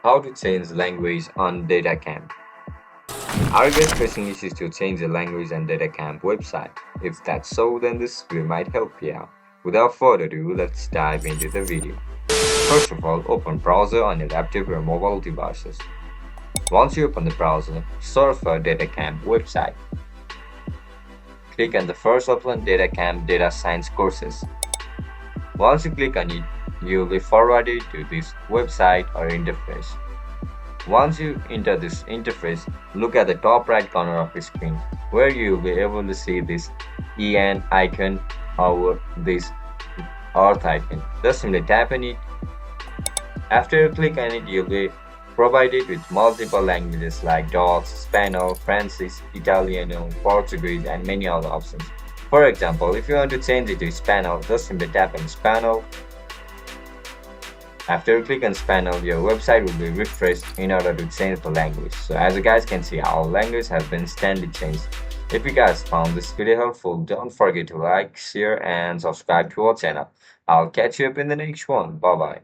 How to change language on DataCamp. Are you guys facing issues to change the language on DataCamp website? If that's so, then this video might help you out. Without further ado, let's dive into the video. First of all, open browser on your laptop or mobile devices. Once you open the browser, search for DataCamp website. Click on the first option, DataCamp Data Science Courses. Once you click on it, you will be forwarded to this website or interface. Once you enter this interface, look at the top right corner of the screen where you will be able to see this EN icon or this Earth icon. Just simply tap on it. After you click on it, you'll be provided with multiple languages like Dutch, Spanish, French, Italiano, Portuguese, and many other options. For example, if you want to change it to Spanish, just simply tap on Spanish. After you click on Spanish, your website will be refreshed in order to change the language. So as you guys can see, our language has been instantly changed. If you guys found this video helpful, don't forget to like, share, and subscribe to our channel. I'll catch you up in the next one. Bye bye.